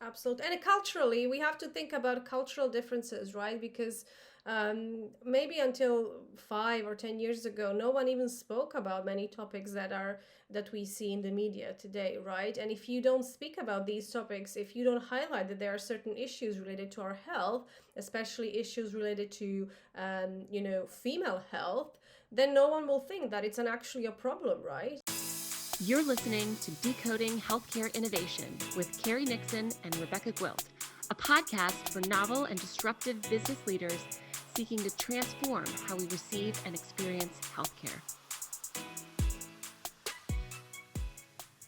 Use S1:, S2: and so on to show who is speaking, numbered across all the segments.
S1: Absolutely. And culturally, we have to think about cultural differences, right? Because maybe until 5 or 10 years ago, no one even spoke about many topics that we see in the media today, right? And if you don't speak about these topics, if you don't highlight that there are certain issues related to our health, especially issues related to female health, then no one will think that it's actually a problem, right?
S2: You're listening to Decoding Healthcare Innovation with Carrie Nixon and Rebecca Gwilt, a podcast for novel and disruptive business leaders seeking to transform how we receive and experience healthcare.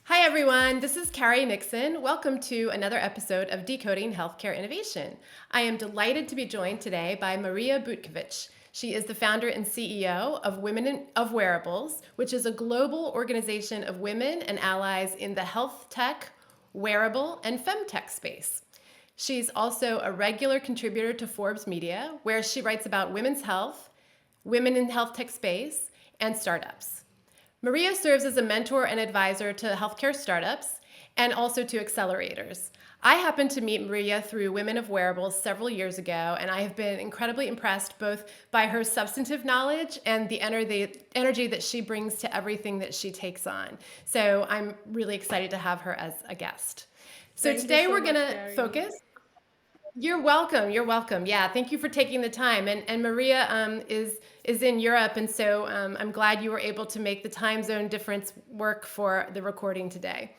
S3: Hi, everyone. This is Carrie Nixon. Welcome to another episode of Decoding Healthcare Innovation. I am delighted to be joined today by Marija Butkovic. She is the founder and CEO of Women of Wearables, which is a global organization of women and allies in the healthtech, wearable, and FemTech space. She's also a regular contributor to Forbes Media, where she writes about women's health, women in healthtech space, and startups. Marija serves as a mentor and advisor to healthcare startups and also to accelerators. I happened to meet Marija through Women of Wearables several years ago, and I have been incredibly impressed both by her substantive knowledge and the energy that she brings to everything that she takes on. So I'm really excited to have her as a guest. So today we're going to focus. You're welcome. You're welcome. Yeah, thank you for taking the time. And Marija is in Europe, and so I'm glad you were able to make the time zone difference work for the recording today.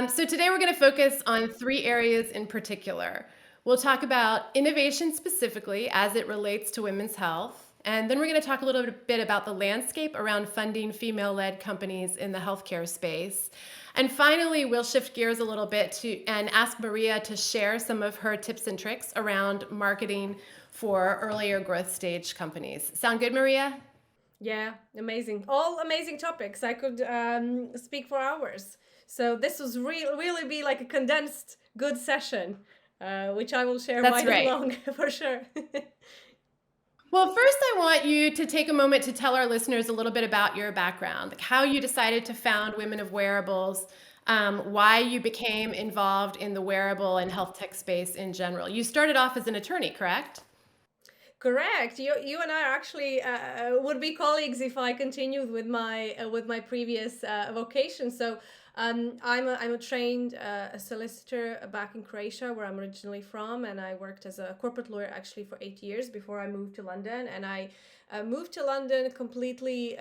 S3: So today we're going to focus on 3 areas in particular. We'll talk about innovation specifically as it relates to women's health. And then we're going to talk a little bit about the landscape around funding female-led companies in the healthcare space. And finally, we'll shift gears a little bit and ask Marija to share some of her tips and tricks around marketing for earlier growth stage companies. Sound good, Marija?
S1: Yeah, amazing. All amazing topics. I could speak for hours. So this was really be like a condensed good session, which I will share
S3: That's right.
S1: along for sure.
S3: Well, first, I want you to take a moment to tell our listeners a little bit about your background, like how you decided to found Women of Wearables, why you became involved in the wearable and health tech space in general. You started off as an attorney, correct?
S1: Correct. You and I are actually would be colleagues if I continued with my previous vocation. So I'm a trained solicitor back in Croatia, where I'm originally from, and I worked as a corporate lawyer actually for 8 years before I moved to London. And I moved to London completely,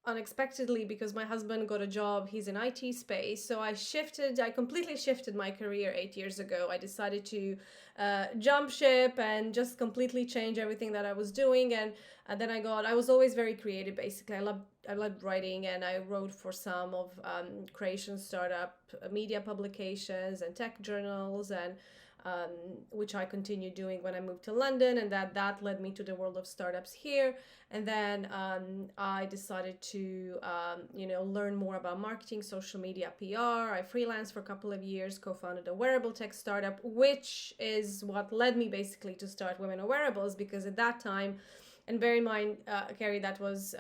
S1: unexpectedly, because my husband got a job. He's in IT space, so I completely shifted my career 8 years ago. I decided to jump ship and just completely change everything that I was doing. And then I was always very creative. Basically, I loved writing, and I wrote for some of Croatian startup media publications and tech journals, and which I continued doing when I moved to London, and that led me to the world of startups here. And then I decided to learn more about marketing, social media, PR. I freelanced for a couple of years, co-founded a wearable tech startup, which is what led me basically to start Women of Wearables, because at that time, and bear in mind, Carrie, that was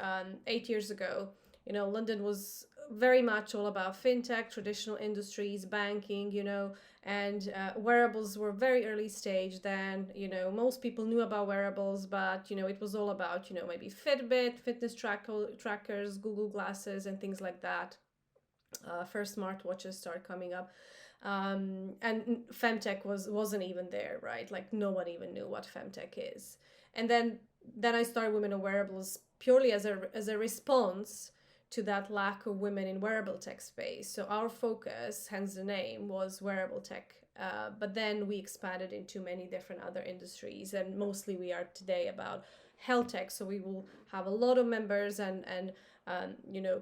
S1: 8 years ago, London was very much all about fintech, traditional industries, banking, and wearables were very early stage then. Most people knew about wearables, but it was all about maybe Fitbit, fitness trackers, Google glasses, and things like that. First smartwatches started coming up, and femtech wasn't even there, right? Like no one even knew what femtech is. And then I started Women of Wearables purely as a response to that lack of women in wearable tech space. So our focus, hence the name, was wearable tech. But then we expanded into many different other industries, and mostly we are today about health tech. So we will have a lot of members and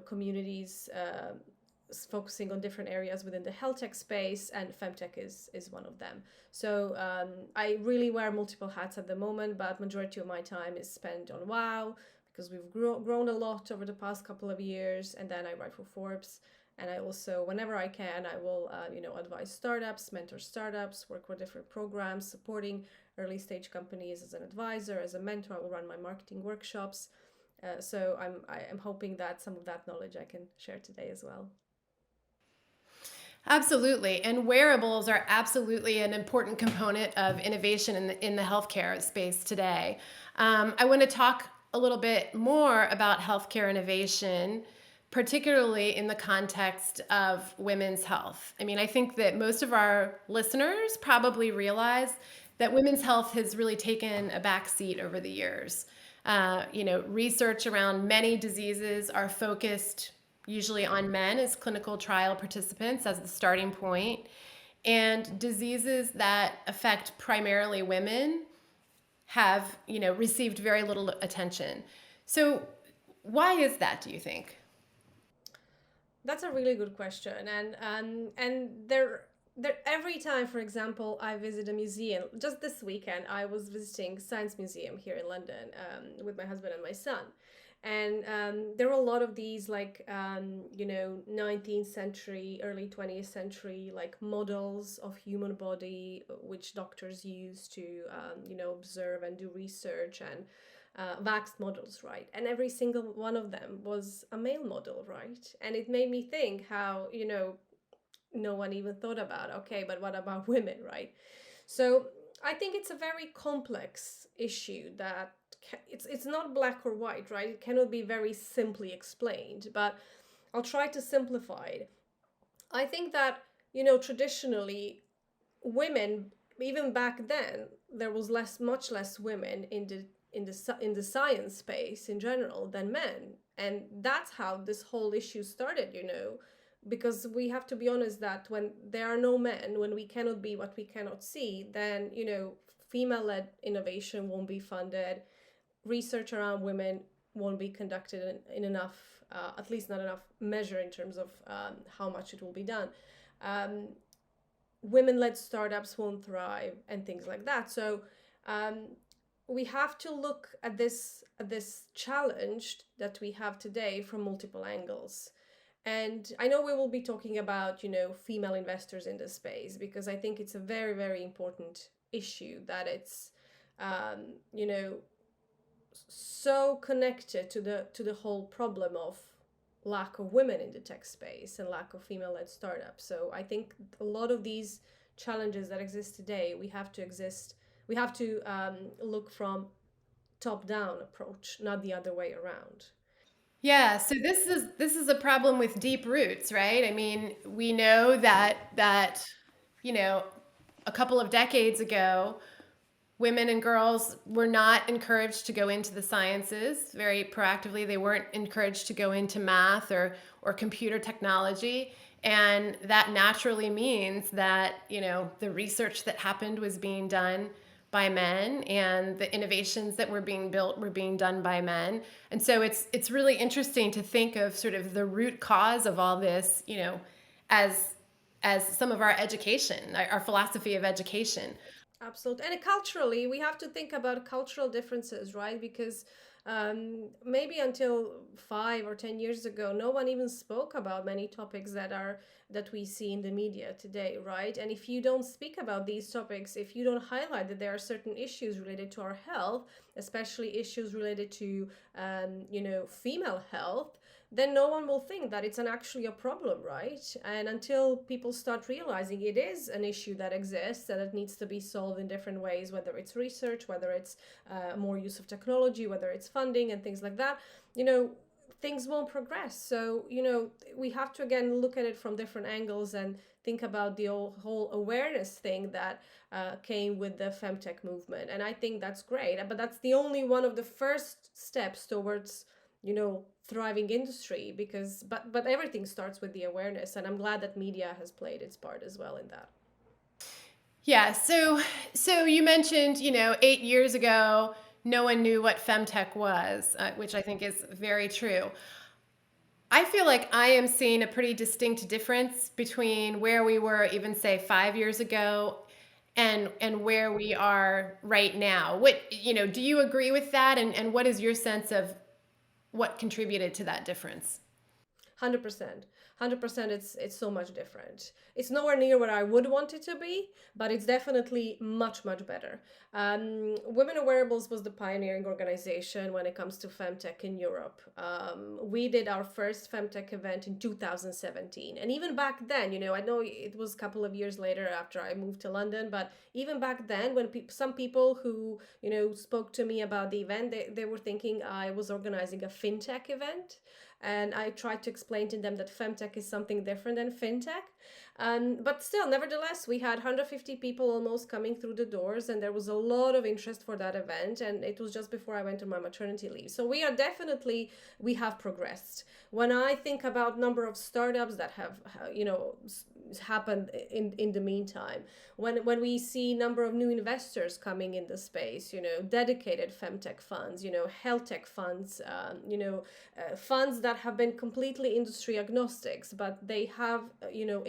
S1: communities focusing on different areas within the health tech space, and femtech is one of them. So I really wear multiple hats at the moment, but majority of my time is spent on WOW, because we've grown a lot over the past couple of years. And then I write for Forbes, and I also, whenever I can, I will advise startups, mentor startups, work with different programs, supporting early stage companies as an advisor, as a mentor. I will run my marketing workshops. So I'm hoping that some of that knowledge I can share today as well.
S3: Absolutely. And wearables are absolutely an important component of innovation in the healthcare space today. I want to talk a little bit more about healthcare innovation, particularly in the context of women's health. I mean, I think that most of our listeners probably realize that women's health has really taken a back seat over the years. Research around many diseases are focused usually on men as clinical trial participants as the starting point, and diseases that affect primarily women have, received very little attention. So why is that, do you think?
S1: That's a really good question, and there every time, for example, I visit a museum. Just this weekend, I was visiting Science Museum here in London with my husband and my son, and there were a lot of these 19th century, early 20th century models of human body which doctors use to observe and do research and waxed models, right? And every single one of them was a male model, right? And it made me think how, no one even thought about, okay, but what about women, right? So I think it's a very complex issue that it's not black or white, right? It cannot be very simply explained, but I'll try to simplify it. I think that, traditionally, women, even back then, there was much less women in the science space in general than men, and that's how this whole issue started. Because we have to be honest that when there are no men, when we cannot be what we cannot see, then female-led innovation won't be funded, research around women won't be conducted in enough, at least not enough measure in terms of how much it will be done. Um, Women-led startups won't thrive and things like that. So um, we have to look at this challenge that we have today from multiple angles. And I know we will be talking about female investors in this space, because I think it's a very, very important issue, that it's um, you know so connected to the whole problem of lack of women in the tech space and lack of female-led startups. So I think a lot of these challenges that exist today, we have to look from top-down approach, not the other way around.
S3: Yeah, so this is a problem with deep roots, right? I mean, we know that you know, a couple of decades ago, women and girls were not encouraged to go into the sciences very proactively. They weren't encouraged to go into math or computer technology. And that naturally means that, the research that happened was being done by men, and the innovations that were being built were being done by men. And so it's really interesting to think of sort of the root cause of all this, as some of our education, our philosophy of education.
S1: Absolutely. And culturally, we have to think about cultural differences, right? Because maybe until 5 or 10 years ago, no one even spoke about many topics that we see in the media today, right? And if you don't speak about these topics, if you don't highlight that there are certain issues related to our health, especially issues related to female health, then no one will think that it's actually a problem, right? And until people start realizing it is an issue that exists and it needs to be solved in different ways, whether it's research, whether it's more use of technology, whether it's funding and things like that, things won't progress. So, we have to again look at it from different angles and think about the whole awareness thing that came with the FemTech movement. And I think that's great. But that's the only one of the first steps towards thriving industry, because but everything starts with the awareness, and I'm glad that media has played its part as well in that.
S3: Yeah, so you mentioned, 8 years ago, no one knew what femtech was, which I think is very true. I feel like I am seeing a pretty distinct difference between where we were even say 5 years ago and where we are right now. Do you agree with that? And what is your sense of what contributed to that difference?
S1: 100%. It's so much different. It's nowhere near where I would want it to be, but it's definitely much better. Women in Wearables was the pioneering organization when it comes to FemTech in Europe. We did our first FemTech event in 2017, and even back then, I know it was a couple of years later after I moved to London, but even back then, when some people who spoke to me about the event, they were thinking I was organizing a FinTech event. And I tried to explain to them that FemTech is something different than FinTech. But still, nevertheless, we had 150 people almost coming through the doors, and there was a lot of interest for that event. And it was just before I went on my maternity leave. So we have progressed. When I think about number of startups that have, happened in the meantime, when we see number of new investors coming in the space, dedicated FemTech funds, healthtech funds, funds that have been completely industry agnostics, but they have,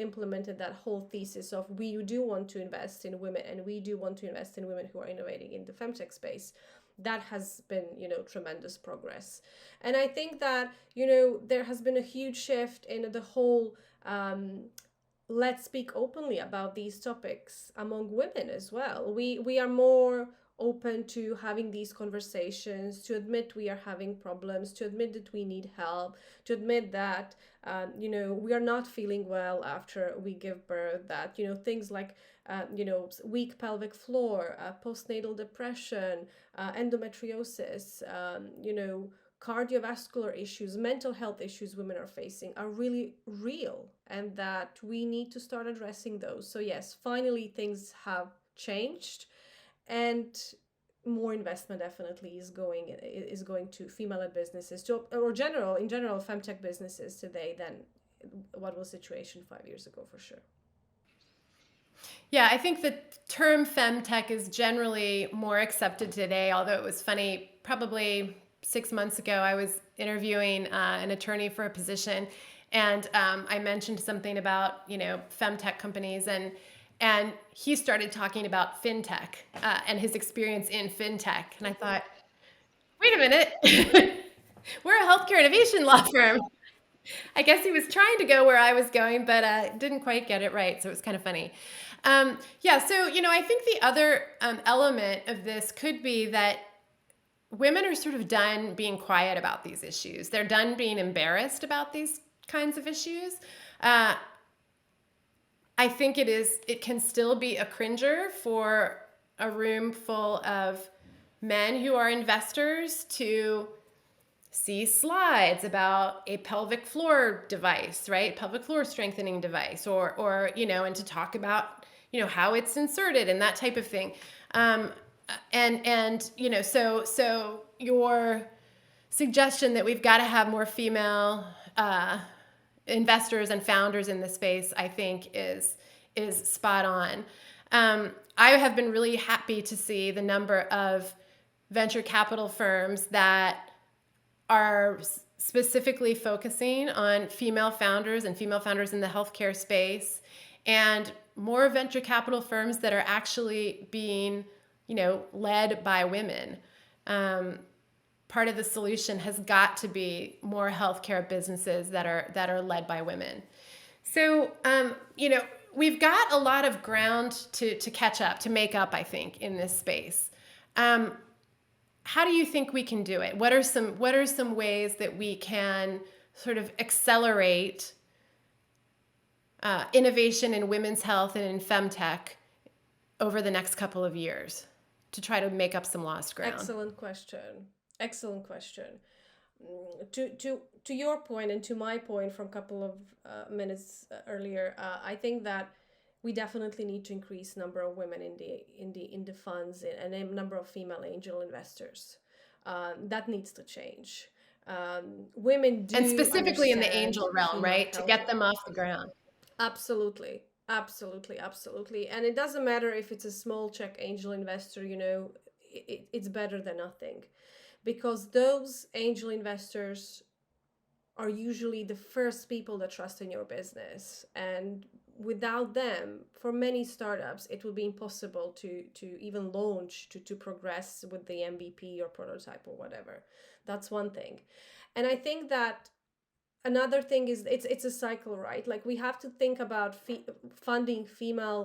S1: implemented that whole thesis of we do want to invest in women, and we do want to invest in women who are innovating in the FemTech space. That has been, tremendous progress. And I think that, there has been a huge shift in the whole, let's speak openly about these topics among women as well. We are more open to having these conversations, to admit we are having problems, to admit that we need help, to admit that we are not feeling well after we give birth, that things like weak pelvic floor, postnatal depression, endometriosis, cardiovascular issues, mental health issues women are facing are really real, and that we need to start addressing those. So yes, finally things have changed, and more investment definitely is going to female-led businesses, in general femtech businesses today than what was the situation 5 years ago, for sure.
S3: Yeah, I think the term femtech is generally more accepted today, although it was funny, probably 6 months ago, I was interviewing an attorney for a position, and I mentioned something about, femtech companies, and he started talking about fintech and his experience in fintech. And I thought, wait a minute, we're a healthcare innovation law firm. I guess he was trying to go where I was going, but didn't quite get it right. So it was kind of funny. Yeah, so, I think the other element of this could be that women are sort of done being quiet about these issues. They're done being embarrassed about these kinds of issues. I think it can still be a cringer for a room full of men who are investors to see slides about a pelvic floor device, right? Pelvic floor strengthening device, or and to talk about, how it's inserted and that type of thing. So your suggestion that we've got to have more female investors and founders in this space, I think is spot on. I have been really happy to see the number of venture capital firms that are specifically focusing on female founders and female founders in the healthcare space, and more venture capital firms that are actually being, led by women. Part of the solution has got to be more healthcare businesses that are led by women. So, we've got a lot of ground to catch up, to make up, I think, in this space. How do you think we can do it? What are some ways that we can sort of accelerate innovation in women's health and in femtech over the next couple of years to try to make up some lost ground?
S1: Excellent question. To your point and to my point from a couple of minutes earlier, I think that we definitely need to increase number of women in the funds and a number of female angel investors. That needs to change. Women do,
S3: and specifically in the angel realm, right? To get them off the ground.
S1: Absolutely. And it doesn't matter if it's a small check angel investor, it's better than nothing, because those angel investors are usually the first people that trust in your business. And without them, for many startups, it will be impossible to even launch, to progress with the MVP or prototype or whatever. That's one thing. And I think that another thing is it's a cycle, right? Like we have to think about funding female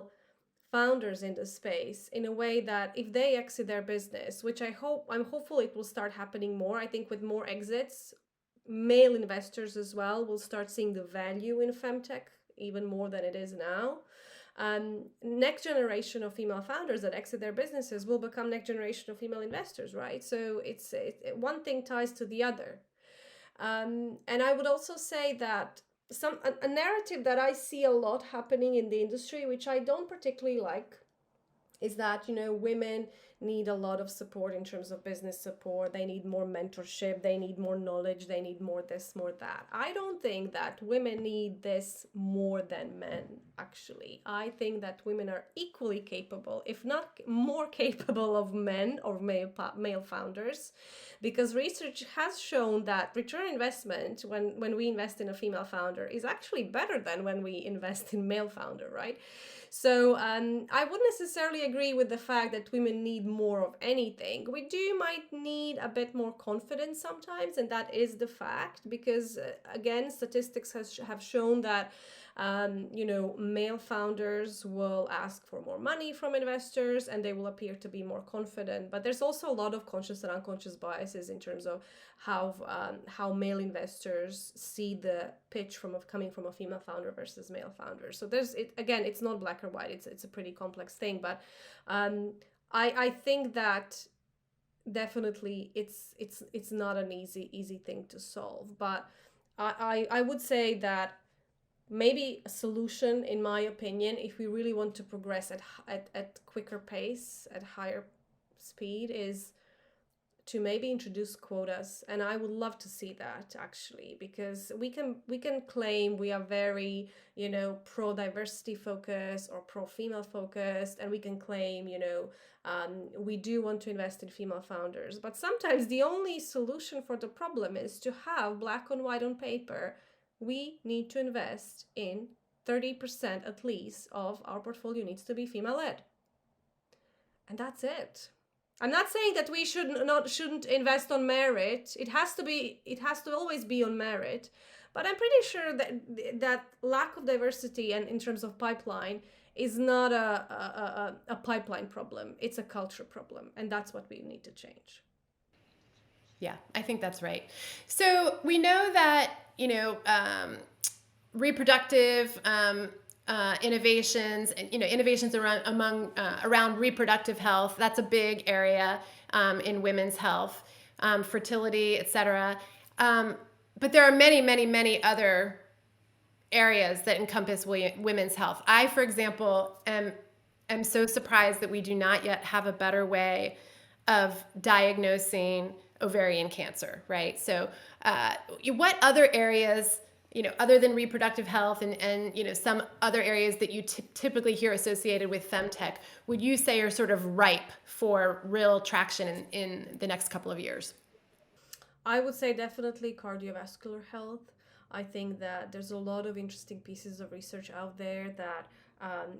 S1: founders in the space in a way that if they exit their business, which I'm hopeful it will start happening more. I think with more exits, male investors as well will start seeing the value in femtech even more than it is now. Next generation of female founders that exit their businesses will become next generation of female investors, right? So one thing ties to the other. And I would also say that a narrative that I see a lot happening in the industry, which I don't particularly like, is that, women need a lot of support in terms of business support. They need more mentorship, they need more knowledge, they need more this, more that. I don't think that women need this more than men, actually. I think that women are equally capable, if not more capable, of men or male founders, because research has shown that return investment when we invest in a female founder is actually better than when we invest in male founder, right? So I wouldn't necessarily agree with the fact that women need more of anything. We might need a bit more confidence sometimes, and that is the fact, because again, statistics have shown that male founders will ask for more money from investors and they will appear to be more confident. But there's also a lot of conscious and unconscious biases in terms of how male investors see the pitch coming from a female founder versus male founder. So it's not black or white. It's a pretty complex thing. But I think that definitely it's not an easy thing to solve. But I would say that maybe a solution, in my opinion, if we really want to progress at quicker pace, at higher speed, is to maybe introduce quotas. And I would love to see that, actually, because we can claim we are very pro diversity focused or pro female focused, and we can claim we do want to invest in female founders, but sometimes the only solution for the problem is to have black on white on paper. We need to invest in 30% at least of our portfolio needs to be female led. And that's it. I'm not saying that we shouldn't invest on merit. It has to always be on merit. But I'm pretty sure that lack of diversity and in terms of pipeline is not a pipeline problem. It's a culture problem. And that's what we need to change.
S3: Yeah, I think that's right. So we know that, reproductive innovations and, innovations around reproductive health, that's a big area in women's health, fertility, etc. But there are many, many, many other areas that encompass women's health. I, for example, am so surprised that we do not yet have a better way of diagnosing ovarian cancer, right? So what other areas, other than reproductive health and some other areas that you typically hear associated with FemTech, would you say are sort of ripe for real traction in the next couple of years?
S1: I would say definitely cardiovascular health. I think that there's a lot of interesting pieces of research out there that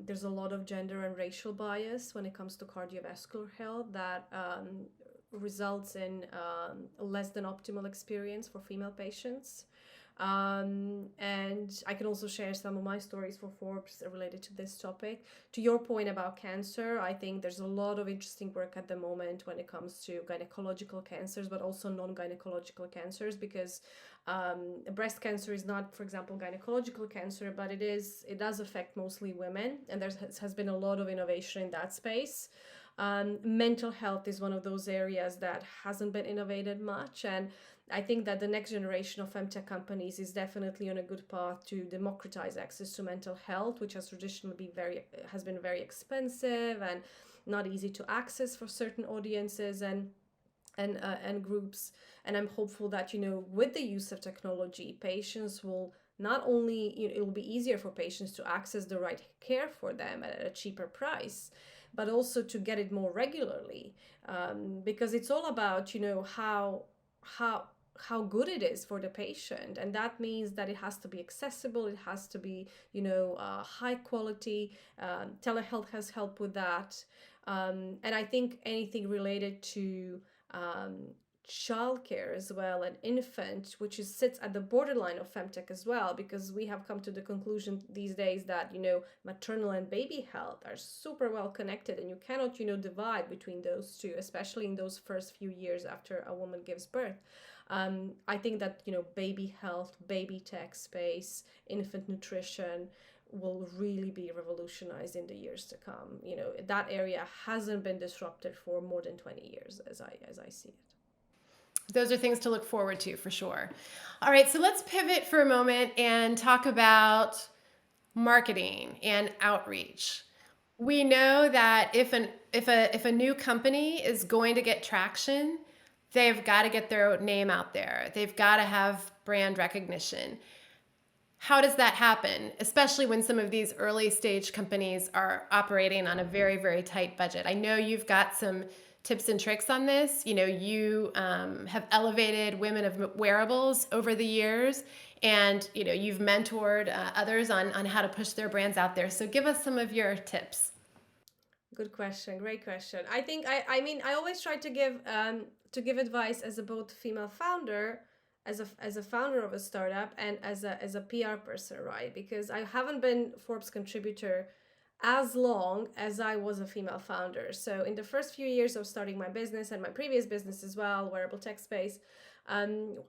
S1: there's a lot of gender and racial bias when it comes to cardiovascular health that results in less than optimal experience for female patients. And I can also share some of my stories for Forbes related to this topic. To your point about cancer, I think there's a lot of interesting work at the moment when it comes to gynecological cancers, but also non-gynecological cancers, because breast cancer is not, for example, gynecological cancer, but it does affect mostly women, and there has been a lot of innovation in that space. Mental health is one of those areas that hasn't been innovated much, and I think that the next generation of femtech companies is definitely on a good path to democratize access to mental health, which has traditionally been very expensive and not easy to access for certain audiences and groups. And I'm hopeful that with the use of technology, patients will not only it will be easier for patients to access the right care for them at a cheaper price, but also to get it more regularly, because it's all about how good it is for the patient, and that means that it has to be accessible, it has to be high quality. Telehealth has helped with that, and I think anything related to childcare as well, and infant, which sits at the borderline of femtech as well, because we have come to the conclusion these days that maternal and baby health are super well connected, and you cannot divide between those two, especially in those first few years after a woman gives birth. I think that baby health, baby tech space, infant nutrition will really be revolutionized in the years to come. That area hasn't been disrupted for more than 20 years as I see it.
S3: Those are things to look forward to for sure. All right, so let's pivot for a moment and talk about marketing and outreach. We know that if a new company is going to get traction, they've got to get their name out there. They've got to have brand recognition. How does that happen, especially when some of these early stage companies are operating on a very, very tight budget? I know you've got some tips and tricks on this. You have elevated women of wearables over the years, and you've mentored others on how to push their brands out there. So give us some of your tips.
S1: Good question. Great question. I think I always try to give advice as a both female founder, as a founder of a startup, and as a PR person, right? Because I haven't been Forbes contributor as long as I was a female founder. So in the first few years of starting my business and my previous business as well, wearable tech space,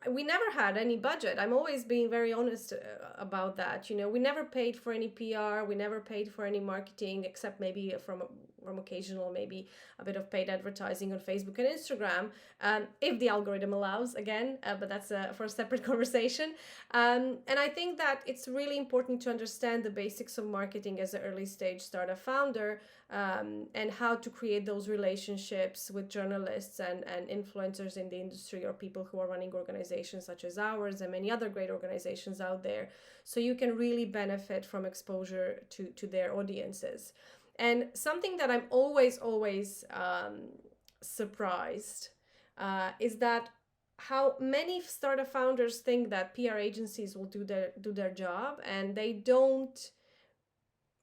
S1: we never had any budget. I'm always being very honest about that. We never paid for any PR. We never paid for any marketing, except maybe from occasional, maybe a bit of paid advertising on Facebook and Instagram, if the algorithm allows, again, but that's for a separate conversation. And I think that it's really important to understand the basics of marketing as an early stage startup founder, and how to create those relationships with journalists and influencers in the industry, or people who are running organizations such as ours and many other great organizations out there, so you can really benefit from exposure to their audiences. And something that I'm always surprised is that how many startup founders think that PR agencies will do their job, and they don't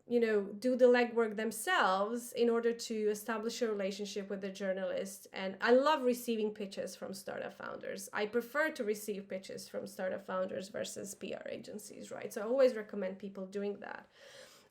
S1: do the legwork themselves in order to establish a relationship with the journalist. And I love receiving pitches from startup founders. I prefer to receive pitches from startup founders versus PR agencies, right? So I always recommend people doing that.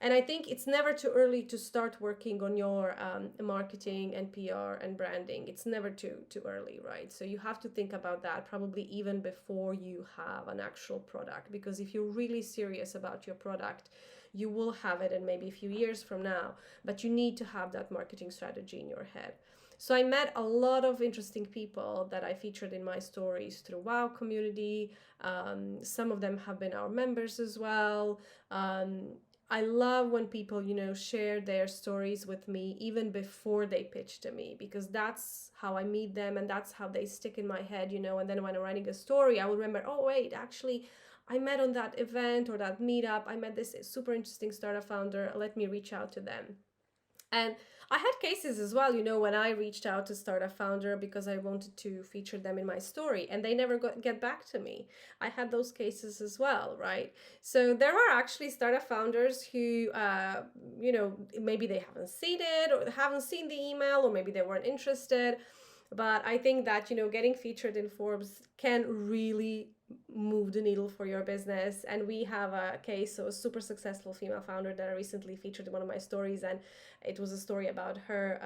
S1: And I think it's never too early to start working on your marketing and PR and branding. It's never too early, right? So you have to think about that probably even before you have an actual product, because if you're really serious about your product, you will have it in maybe a few years from now, but you need to have that marketing strategy in your head. So I met a lot of interesting people that I featured in my stories through WOW community. Some of them have been our members as well. I love when people, share their stories with me even before they pitch to me, because that's how I meet them and that's how they stick in my head, and then when I'm writing a story, I will remember, oh, wait, actually, I met on that event or that meetup, I met this super interesting startup founder, let me reach out to them. And I had cases as well, when I reached out to startup founder because I wanted to feature them in my story, and they never get back to me. I had those cases as well, right? So there are actually startup founders who, maybe they haven't seen it, or haven't seen the email, or maybe they weren't interested. But I think that, getting featured in Forbes can really move the needle for your business. And we have a case of a super successful female founder that I recently featured in one of my stories, and it was a story about her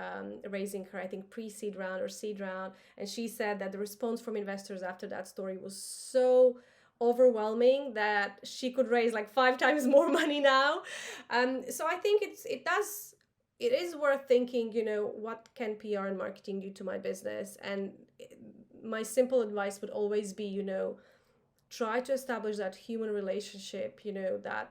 S1: raising her, I think, pre-seed round or seed round, and she said that the response from investors after that story was so overwhelming that she could raise like 5 times more money now. So I think it is worth thinking, what can PR and marketing do to my business? And my simple advice would always be, try to establish that human relationship, that,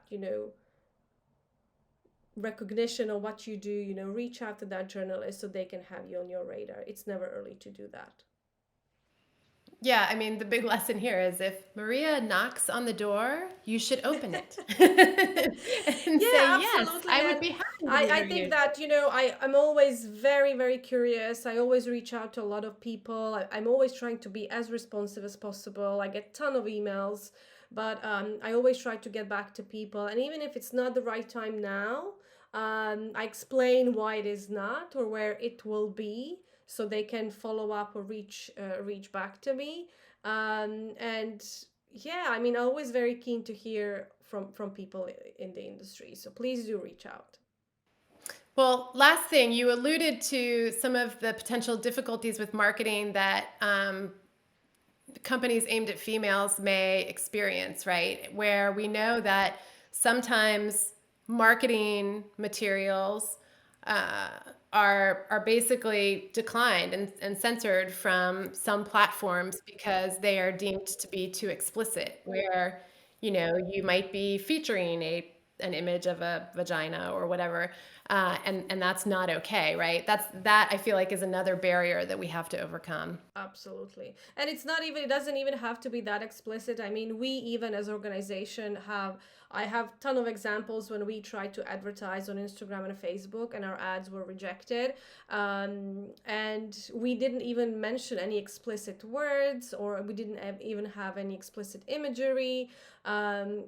S1: recognition of what you do, reach out to that journalist so they can have you on your radar. It's never early to do that.
S3: Yeah, I mean, the big lesson here is if Marija knocks on the door, you should open it and
S1: Yeah,
S3: say, yes,
S1: absolutely.
S3: I would
S1: And
S3: be happy to
S1: I
S3: hear you.
S1: think that, I'm always very, very curious. I always reach out to a lot of people. I'm always trying to be as responsive as possible. I get a ton of emails, but I always try to get back to people. And even if it's not the right time now, I explain why it is not or where it will be, so they can follow up or reach back to me. And yeah, I mean, always very keen to hear from people in the industry. So please do reach out.
S3: Well, last thing, you alluded to some of the potential difficulties with marketing that companies aimed at females may experience, right? Where we know that sometimes marketing materials uh, are basically declined and censored from some platforms because they are deemed to be too explicit. Where you might be featuring an image of a vagina or whatever, and that's not okay, right? That I feel like is another barrier that we have to overcome.
S1: Absolutely. And it doesn't even have to be that explicit. I mean, we even as organization I have ton of examples when we tried to advertise on Instagram and Facebook and our ads were rejected. And we didn't even mention any explicit words, or we didn't even have any explicit imagery.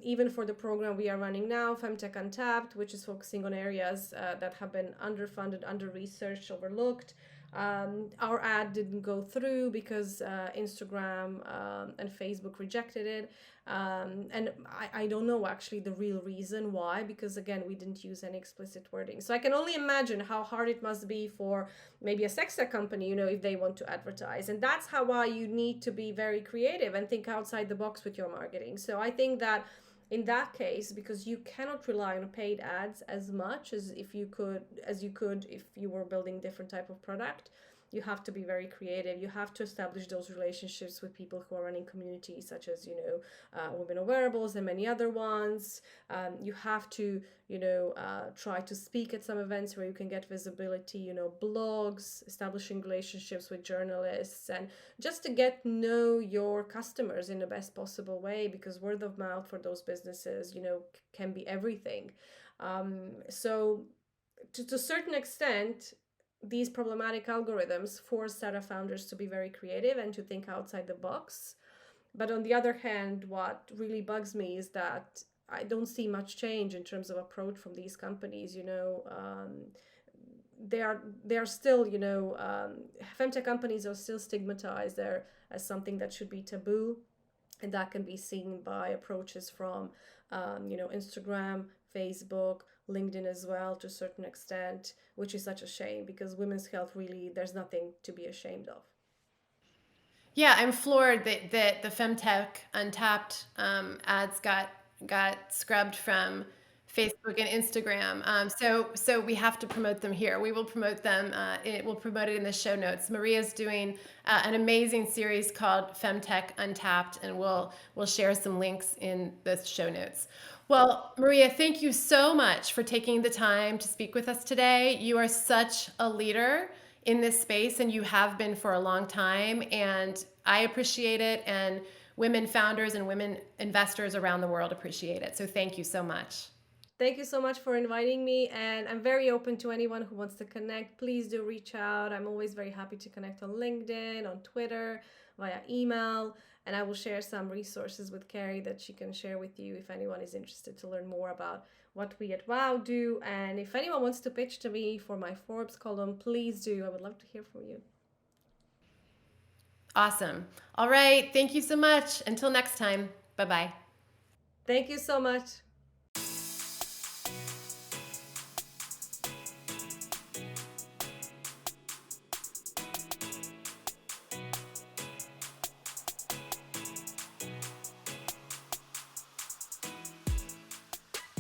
S1: Even for the program we are running now, FemTech Untapped, which is focusing on areas that have been underfunded, under-researched, overlooked. Our ad didn't go through because Instagram and Facebook rejected it. And I don't know actually the real reason why, because again, we didn't use any explicit wording. So I can only imagine how hard it must be for maybe a sex tech company, if they want to advertise. And that's why you need to be very creative and think outside the box with your marketing. So I think that in that case, because you cannot rely on paid ads as much as you could if you were building different type of product, you have to be very creative. You have to establish those relationships with people who are running communities such as Women of Wearables and many other ones. You have to try to speak at some events where you can get visibility, blogs, establishing relationships with journalists, and just to get to know your customers in the best possible way, because word of mouth for those businesses can be everything. So to a certain extent, these problematic algorithms force startup founders to be very creative and to think outside the box. But on the other hand, what really bugs me is that I don't see much change in terms of approach from these companies. They are still, femtech companies are still stigmatized there as something that should be taboo, and that can be seen by approaches from Instagram, Facebook, LinkedIn as well to a certain extent, which is such a shame, because women's health, really, there's nothing to be ashamed of.
S3: Yeah, I'm floored that the FemTech Untapped ads got scrubbed from Facebook and Instagram. So we have to promote them here. We will promote them. We'll promote it in the show notes. Marija's doing an amazing series called FemTech Untapped, and we'll share some links in the show notes. Well, Marija, thank you so much for taking the time to speak with us today. You are such a leader in this space, and you have been for a long time, and I appreciate it, and women founders and women investors around the world appreciate it. So thank you so much.
S1: Thank you so much for inviting me, and I'm very open to anyone who wants to connect. Please do reach out. I'm always very happy to connect on LinkedIn, on Twitter, via email, and I will share some resources with Carrie that she can share with you if anyone is interested to learn more about what we at WOW do. And if anyone wants to pitch to me for my Forbes column, please do. I would love to hear from you.
S3: Awesome. All right. Thank you so much. Until next time. Bye-bye.
S1: Thank you so much.